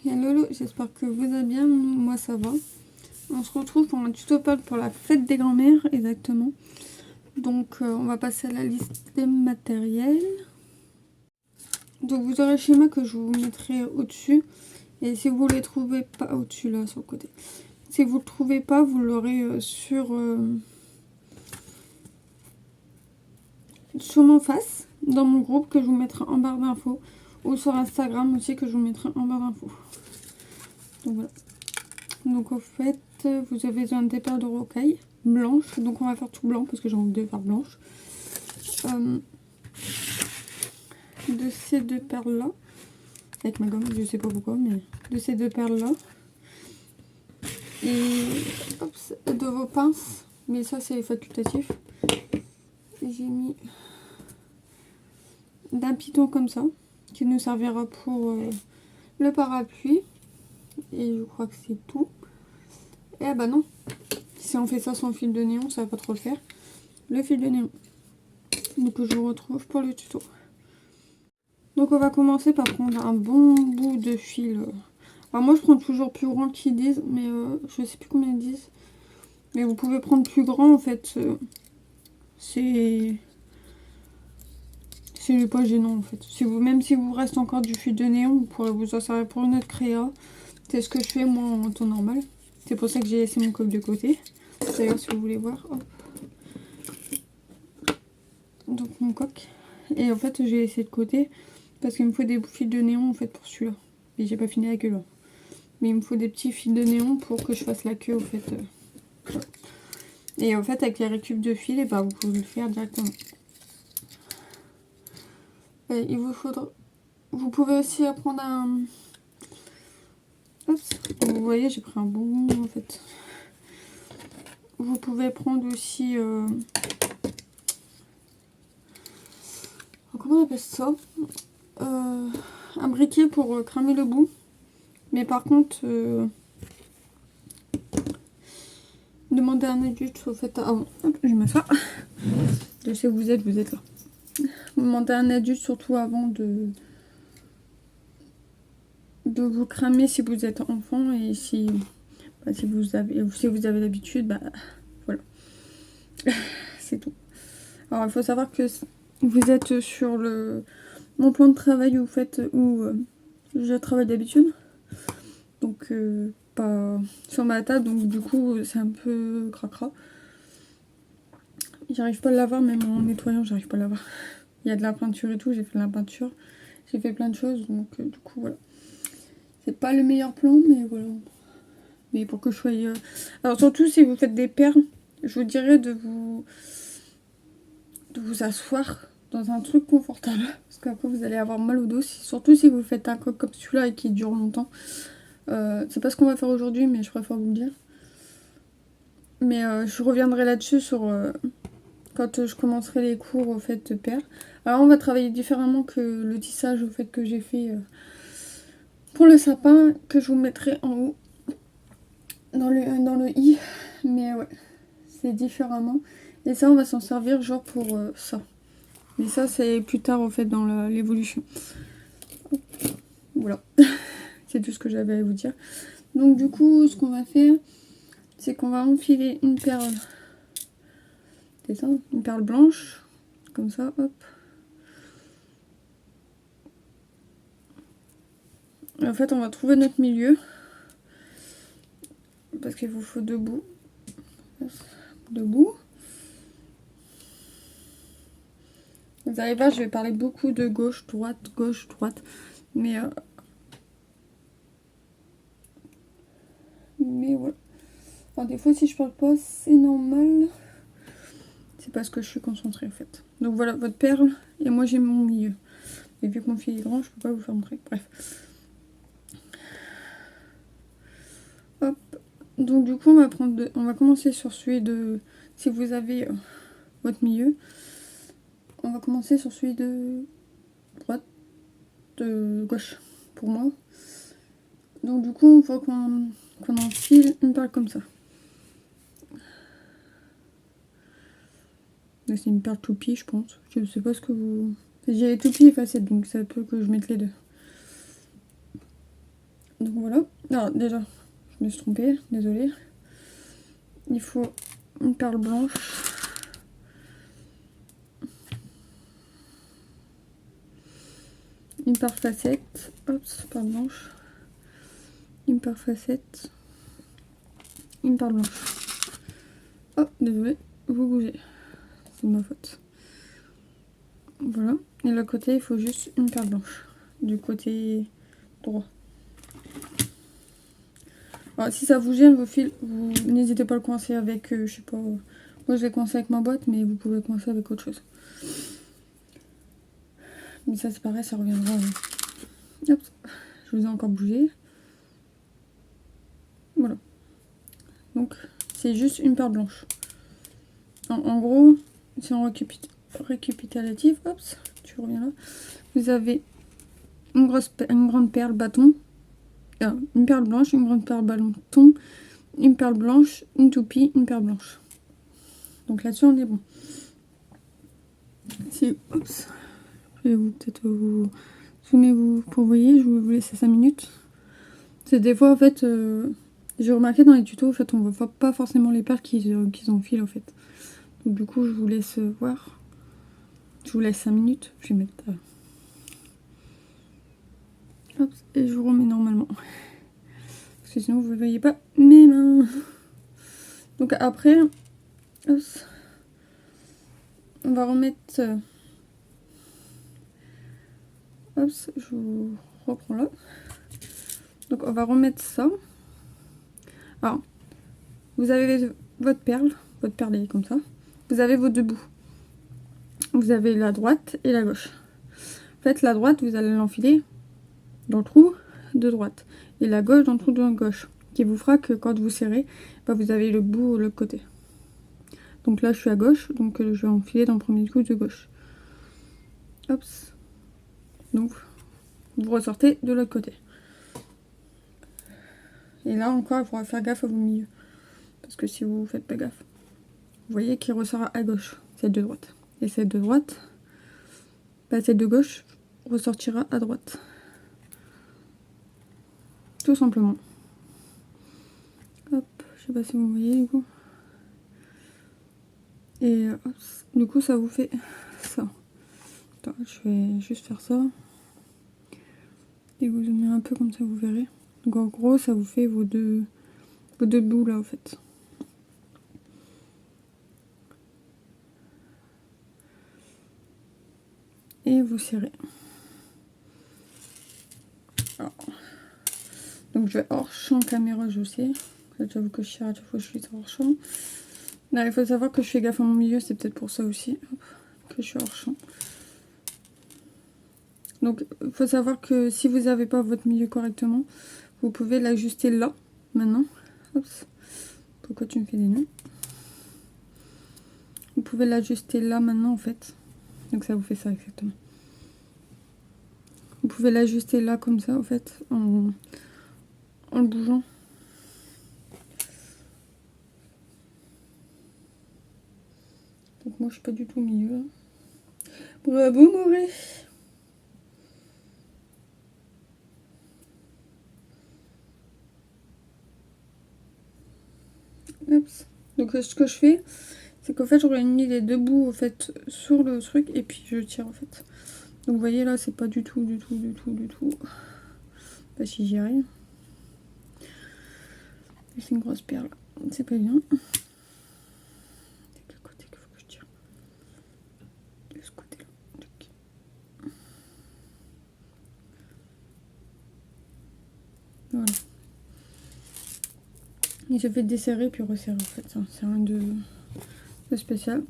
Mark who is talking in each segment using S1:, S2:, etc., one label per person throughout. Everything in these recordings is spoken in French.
S1: Hello, j'espère que vous allez bien, moi ça va. On se retrouve pour un tuto perles pour la fête des grands-mères, exactement. Donc on va passer à la liste des matériels. Donc vous aurez le schéma que je vous mettrai au-dessus. Et si vous ne les trouvez pas, au-dessus là, sur le côté. Si vous ne le trouvez pas, vous l'aurez sur mon face, dans mon groupe que je vous mettrai en barre d'infos. Ou sur Instagram aussi que je vous mettrai en barre d'infos. Donc voilà. Donc au fait, vous avez besoin des paires de rocailles blanches. Donc on va faire tout blanc parce que j'ai envie de faire blanche. De ces deux perles là. Avec ma gomme, je sais pas pourquoi, mais de ces deux perles là. Et hop, de vos pinces. Mais ça c'est facultatif. J'ai mis d'un piton comme ça. Qui nous servira pour le parapluie. Et je crois que c'est tout. Et ah bah non. Si on fait ça sans fil de néon, ça va pas trop le faire. Le fil de néon. Donc je vous retrouve pour le tuto. Donc on va commencer par prendre un bon bout de fil. Alors moi je prends toujours plus grand qu'ils disent, mais je sais plus combien ils disent. Mais vous pouvez prendre plus grand en fait. C'est pas gênant en fait. Même si vous reste encore du fil de néon, vous pourrez vous en servir pour une autre créa. C'est ce que je fais moi en temps normal. C'est pour ça que j'ai laissé mon coq de côté. D'ailleurs si vous voulez voir. Hop. Donc mon coq. Et en fait j'ai laissé de côté. Parce qu'il me faut des fils de néon en fait pour celui-là. Et j'ai pas fini la queue là. Mais il me faut des petits fils de néon pour que je fasse la queue au fait. Et en fait avec les récup de fil, et bah, vous pouvez le faire directement. Et il vous faudra. Vous pouvez aussi prendre un. Oups. Vous voyez j'ai pris un bon en fait. Vous pouvez prendre aussi. Comment on appelle ça, un briquet pour cramer le bout. Mais par contre, demandez à un adulte au fait avant. Hop, je m'assois. Je sais où vous êtes là. Demandez à un adulte surtout avant de vous cramer si vous êtes enfant et si vous avez l'habitude, bah voilà. C'est tout. Alors il faut savoir que vous êtes sur mon plan de travail où je travaille d'habitude. Donc pas sur ma table, donc du coup c'est un peu cracra. J'arrive pas à l'avoir, même en nettoyant j'arrive pas à l'avoir. Il y a de la peinture et tout, j'ai fait de la peinture. J'ai fait plein de choses, donc du coup voilà. C'est pas le meilleur plan, mais voilà. Mais pour que je sois... Alors surtout si vous faites des perles, je vous dirais de vous asseoir dans un truc confortable. Parce qu'après vous allez avoir mal au dos. Surtout si vous faites un coq comme celui-là et qui dure longtemps. C'est pas ce qu'on va faire aujourd'hui, mais je préfère vous le dire. Mais je reviendrai là-dessus sur... quand je commencerai les cours au fait de perles. Alors on va travailler différemment que le tissage au fait que j'ai fait pour le sapin, que je vous mettrai en haut dans le i. Mais ouais, c'est différemment. Et ça on va s'en servir genre pour ça. Mais ça c'est plus tard au fait dans l'évolution. Voilà. C'est tout ce que j'avais à vous dire. Donc du coup ce qu'on va faire, c'est qu'on va enfiler une perle. C'est ça, une perle blanche. Comme ça, hop. Et en fait on va trouver notre milieu. Parce qu'il vous faut deux bouts. Debout. Vous allez voir, je vais parler beaucoup de gauche, droite. Mais voilà. Alors, des fois, si je parle pas, c'est normal. C'est parce que je suis concentrée en fait. Donc voilà votre perle. Et moi, j'ai mon milieu. Et vu que mon fil est grand, je peux pas vous faire montrer. Bref. Hop. Donc du coup, on va commencer sur celui de... Si vous avez votre milieu. On va commencer sur celui de droite, de gauche, pour moi. Donc du coup, il faut qu'on enfile une perle comme ça. C'est une perle toupie, je pense. Je sais pas ce que vous... J'ai les toupies et facettes, donc ça peut que je mette les deux. Donc voilà. Alors déjà, je me suis trompée, désolée. Il faut une perle blanche. Une perle facette. Hop, perle blanche. Une perle facette. Une perle blanche. Oh, désolée, vous bougez. C'est de ma faute. Voilà. Et le côté, il faut juste une perle blanche. Du côté droit. Alors, si ça vous gêne vos fils, vous n'hésitez pas à le coincer avec, je sais pas, moi je l'ai coincé avec ma boîte, mais vous pouvez le coincer avec autre chose. Mais ça c'est pareil, ça reviendra. Hop, je vous ai encore bougé. Voilà. Donc c'est juste une perle blanche. En gros, si on récapitulatif, hop, tu reviens là. Vous avez une grande perle bâton, une perle blanche, une grande perle bâton, une perle blanche, une toupie, une perle blanche. Donc là-dessus on est bon. Si, oups, je vais vous peut-être vous zoomez-vous pour voyez, je vais vous laisser 5 minutes. C'est des fois en fait, j'ai remarqué dans les tutos en fait on voit pas forcément les perles qu'ils enfilent en fait. Donc du coup je vous laisse voir. Je vous laisse 5 minutes. Je vais mettre hop, et je vous remets normalement. Parce que sinon vous ne voyez pas mes mains. Donc après, hop, on va remettre. Hop, je vous reprends là. Donc on va remettre ça. Alors, vous avez votre perle est comme ça. Vous avez vos deux bouts. Vous avez la droite et la gauche. En fait, la droite, vous allez l'enfiler dans le trou de droite. Et la gauche dans le trou de gauche. Qui vous fera que quand vous serrez, bah, vous avez le bout de l'autre côté. Donc là, je suis à gauche. Donc je vais enfiler dans le premier trou de gauche. Hop. Donc, vous ressortez de l'autre côté. Et là encore, il faudra faire gaffe à vos milieux. Parce que si vous ne faites pas gaffe, vous voyez qu'il ressort à gauche, celle de droite. Et celle de droite, bah, celle de gauche ressortira à droite. Tout simplement. Hop, je sais pas si vous voyez du coup. Et hop, du coup ça vous fait ça. Attends, je vais juste faire ça. Et vous zoomer un peu comme ça vous verrez. Donc en gros ça vous fait vos deux bouts là en fait. Et vous serrez. Alors. Donc je vais hors champ caméra, je sais. J'avoue que je tire à chaque fois que je suis hors champ. Là, il faut savoir que je fais gaffe à mon milieu, c'est peut-être pour ça aussi. Hop, que je suis hors champ. Donc il faut savoir que si vous n'avez pas votre milieu correctement, vous pouvez l'ajuster là, maintenant. Hop. Pourquoi tu me fais des nœuds? Vous pouvez l'ajuster là maintenant en fait. Donc ça vous fait ça exactement. Vous pouvez l'ajuster là comme ça en fait, en le bougeant. Donc moi je suis pas du tout au milieu là. Bravo Moré. Donc ce que je fais, c'est qu'en fait je réunis les deux bouts en fait sur le truc et puis je tire en fait. Donc vous voyez là c'est pas du tout. Pas si j'y arrive. C'est une grosse perle, c'est pas bien. C'est quel côté qu'il faut que je tire? De ce côté là. Voilà. Et je fais desserrer puis resserrer en fait, c'est rien de spécial.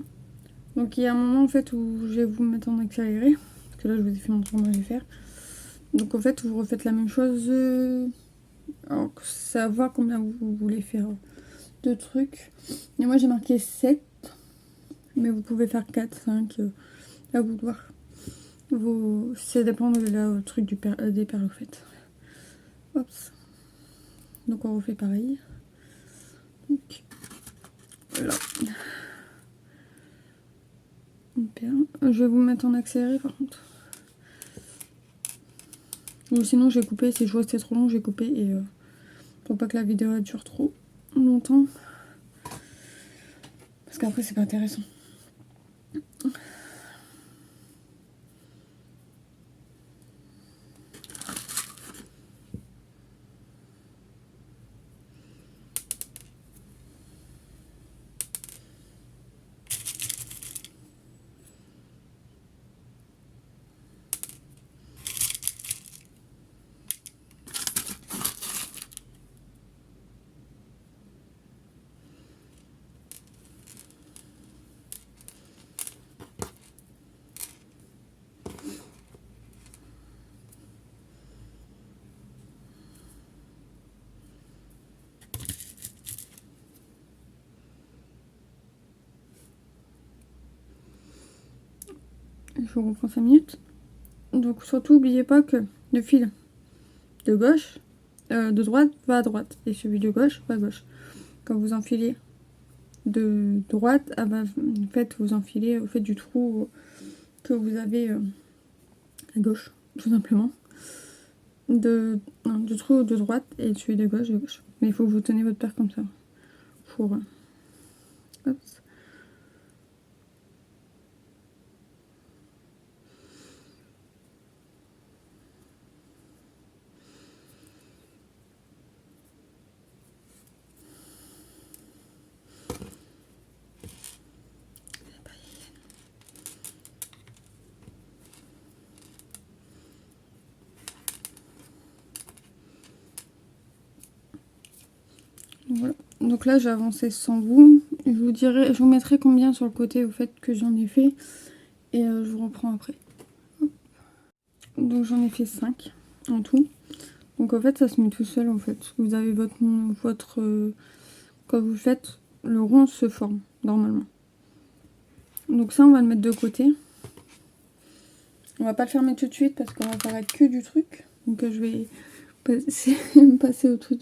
S1: Donc il y a un moment en fait où je vais vous mettre en accéléré, parce que là je vous ai fait montrer comment je vais faire. Donc en fait vous refaites la même chose, alors savoir combien vous voulez faire de trucs. Et moi j'ai marqué 7, mais vous pouvez faire 4, 5, à vous de voir. Ça dépend de la truc des perles en fait. Hop. Donc on refait pareil. Donc, voilà. Une perle. Je vais vous mettre en accéléré par contre. Ou sinon j'ai coupé, si je vois que c'est trop long, j'ai coupé et pour pas que la vidéo elle dure trop longtemps. Parce qu'après c'est pas intéressant. Je reprends 5 minutes. Donc surtout n'oubliez pas que le fil de gauche, de droite va à droite et celui de gauche va à gauche. Quand vous enfilez de droite, vous enfilez au fait du trou que vous avez à gauche, tout simplement. Du trou de droite et celui de gauche. Mais il faut que vous tenez votre paire comme ça. Pour... hop. Voilà. Donc là j'ai avancé sans vous. Je vous mettrai combien sur le côté au fait que j'en ai fait. Et je vous reprends après. Hop. Donc j'en ai fait 5 en tout. Donc en fait ça se met tout seul en fait. Vous avez quand vous faites, le rond se forme normalement. Donc ça on va le mettre de côté. On va pas le fermer tout de suite parce qu'on va faire que du truc. Donc je vais passer au truc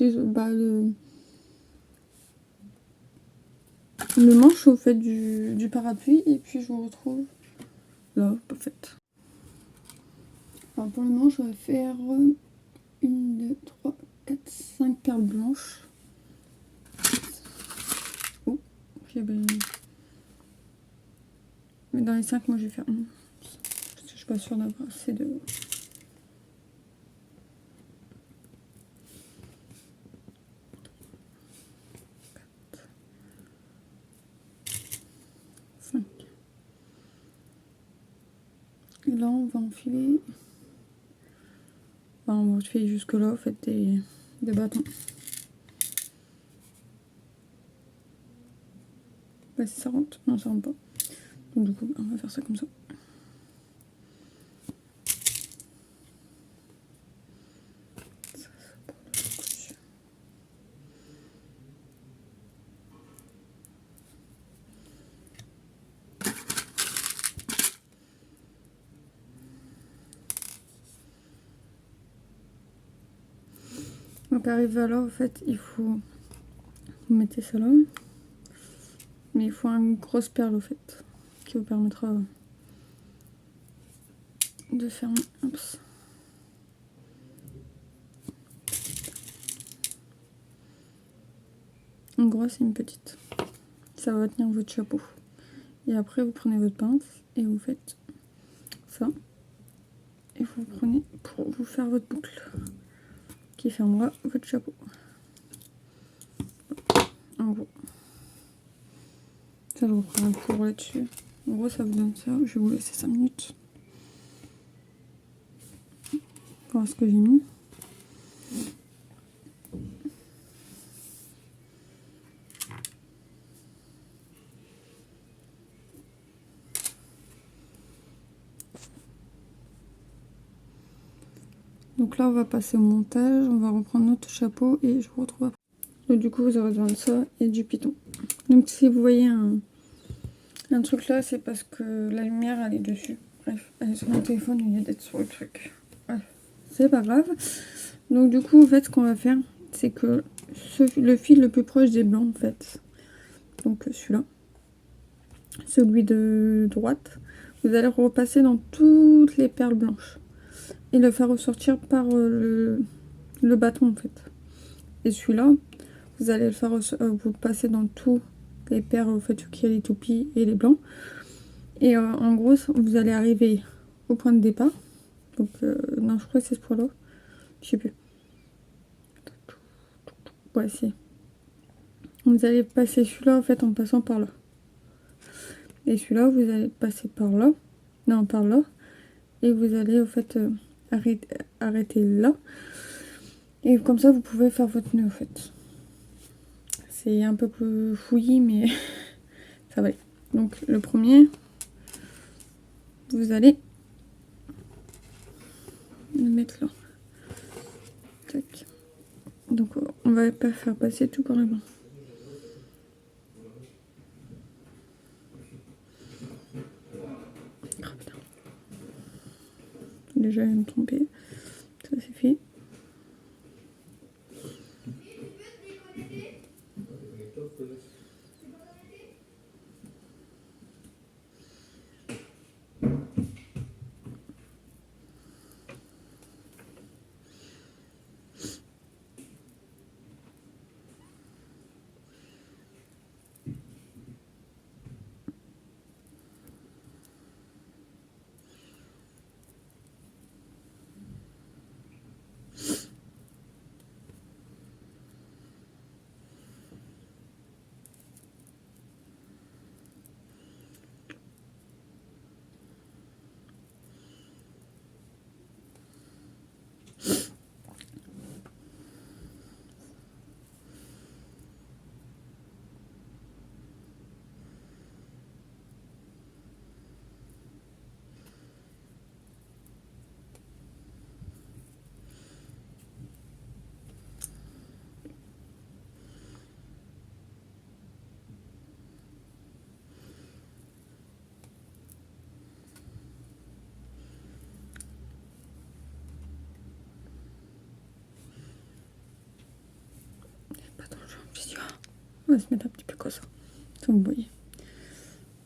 S1: le manche au fait du parapluie et puis je vous retrouve là, parfait. Alors pour le manche, on va faire 1, 2, 3, 4, 5 perles blanches. Oh, mais dans les 5, moi je vais faire 1. Parce que je suis pas sûre d'avoir assez de... 5. Et là, on va enfiler... Enfin, on va enfiler jusque là, en fait, des bâtons. Bah, si ça rentre. Non, ça rentre pas. Donc du coup, on va faire ça comme ça. Donc arrivé à là, en fait, il faut... Vous mettez ça là. Mais il faut une grosse perle, au fait, qui vous permettra de fermer. Oups. Une grosse et une petite. Ça va tenir votre chapeau. Et après, vous prenez votre pince et vous faites ça. Et vous prenez pour vous faire votre boucle qui fermera votre chapeau. En gros. Ça, je reprends un cours là-dessus. En gros, ça vous donne ça. Je vais vous laisser 5 minutes. Voilà ce que j'ai mis. Donc là, on va passer au montage. On va reprendre notre chapeau et je vous retrouve après. Donc, du coup, vous aurez besoin de ça et du piton. Donc, si vous voyez un truc là, c'est parce que la lumière, elle est dessus. Bref, elle est sur mon téléphone au lieu d'être sur le truc. Bref, c'est pas grave. Donc, du coup, en fait, ce qu'on va faire, c'est que le fil le plus proche des blancs, en fait, donc celui-là, celui de droite, vous allez repasser dans toutes les perles blanches. et le faire ressortir par le bâton en fait. Et celui-là, vous allez le faire vous le passer dans tous les paires au fait qui a les toupies et les blancs. Et en gros, vous allez arriver au point de départ. Donc, non, je crois que c'est ce point-là. Je sais plus. Ouais, si. Vous allez passer celui-là en fait en passant par là. Et celui-là, vous allez passer par là. Non, par là. Et vous allez en fait arrêter là. Et comme ça, vous pouvez faire votre nœud en fait. C'est un peu plus fouillis, mais ça va aller. Donc, le premier, vous allez le mettre là. Tac. Donc, on va pas faire passer tout par la main. Déjà, je vais me tromper. Ça, c'est fait. On va se mettre un petit peu comme ça. Ça vous voyez.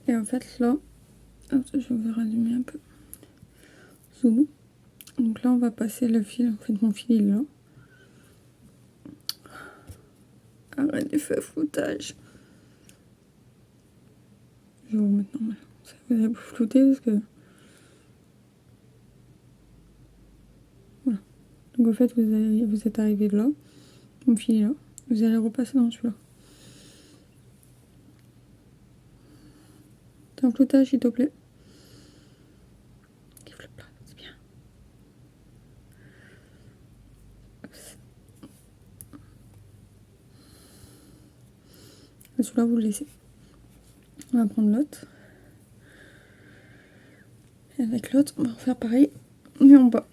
S1: Et en fait là, je vais rallumer un peu. Zoom. Donc là on va passer le fil. En fait mon fil il est là. Arrête de faire floutage. Je vais vous remettre normal. Ça vous allez flouter parce que. Voilà. Donc en fait vous êtes arrivé de là. Mon fil est là. Vous allez repasser dans celui-là. T'as un floutage s'il te plaît. Qui flotte pas, c'est bien. Et celui-là vous le laissez. On va prendre l'autre. Et avec l'autre, on va refaire pareil, mais en bas.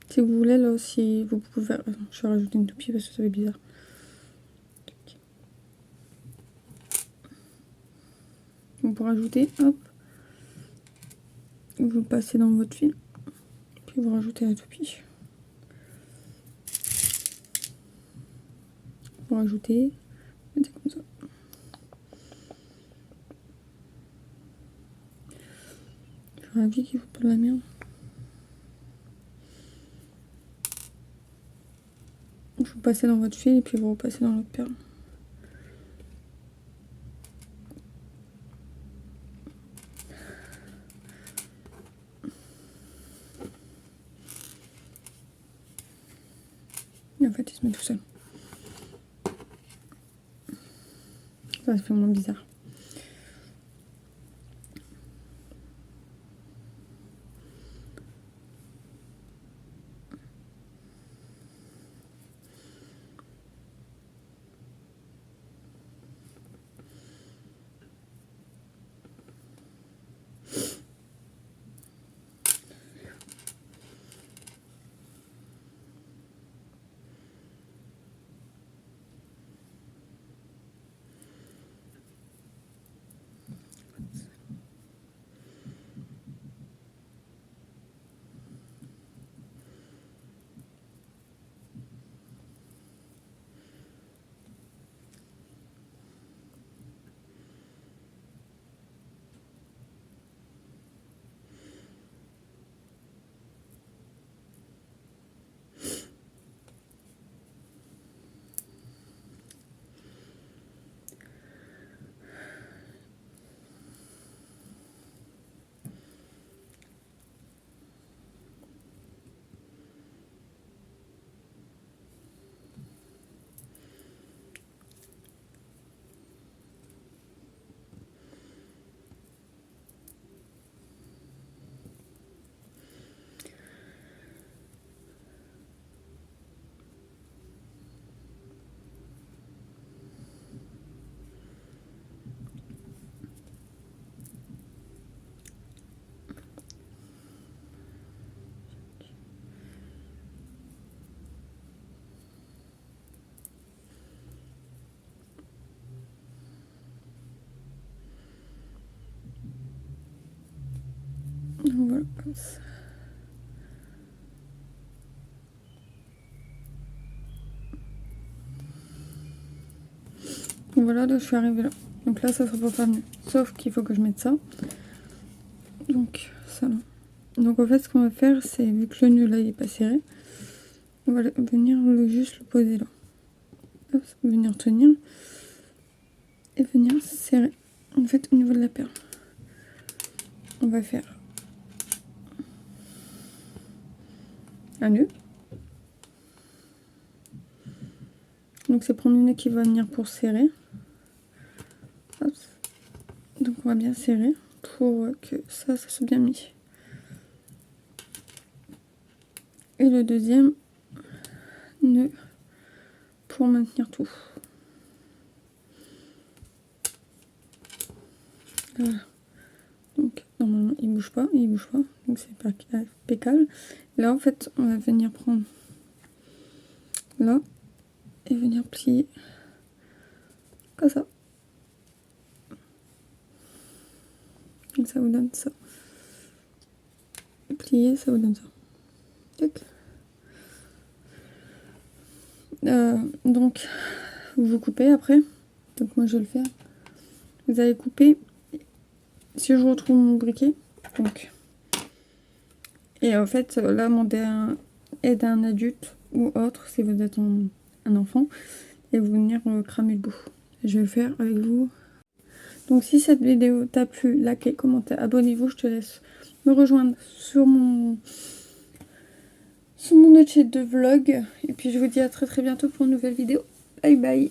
S1: Si vous voulez, là aussi, vous pouvez faire. Je vais rajouter une toupie parce que ça fait bizarre. Donc pour rajouter, hop, vous passez dans votre fil, puis vous rajoutez la toupie. Vous rajoutez, mettez comme ça. Je suis ravie qu'il ne faut pas de la merde. Vous passez dans votre fil et puis vous repassez dans l'autre perle. Et en fait, il se met tout seul. Ça fait vraiment bizarre. Voilà, comme ça. Voilà, là je suis arrivée là. Donc là ça sera pas mieux. Sauf qu'il faut que je mette ça. Donc ça là. Donc en fait ce qu'on va faire c'est, vu que le nœud là il est pas serré, on va venir juste le poser là. Hop, venir tenir. Et venir serrer. En fait au niveau de la perle. On va faire un nœud. Donc c'est prendre une nœud qui va venir pour serrer. Hop. Donc on va bien serrer pour que ça soit bien mis. Et le deuxième nœud pour maintenir tout. Voilà. Donc normalement il bouge pas, donc c'est pas impeccable. Là en fait on va venir prendre là et venir plier comme ça. Donc ça vous donne ça. Et plier, ça vous donne ça. Tac. Donc vous coupez après. Donc moi je vais le faire. Vous allez couper. Si je retrouve mon briquet, donc. Et en fait là mon aide à un adulte ou autre si vous êtes un enfant et vous venir cramer le bout. Je vais le faire avec vous. Donc si cette vidéo t'a plu, likez, commentez, abonnez-vous. Je te laisse me rejoindre sur mon autre chaîne de vlog. Et puis je vous dis à très bientôt pour une nouvelle vidéo. Bye bye.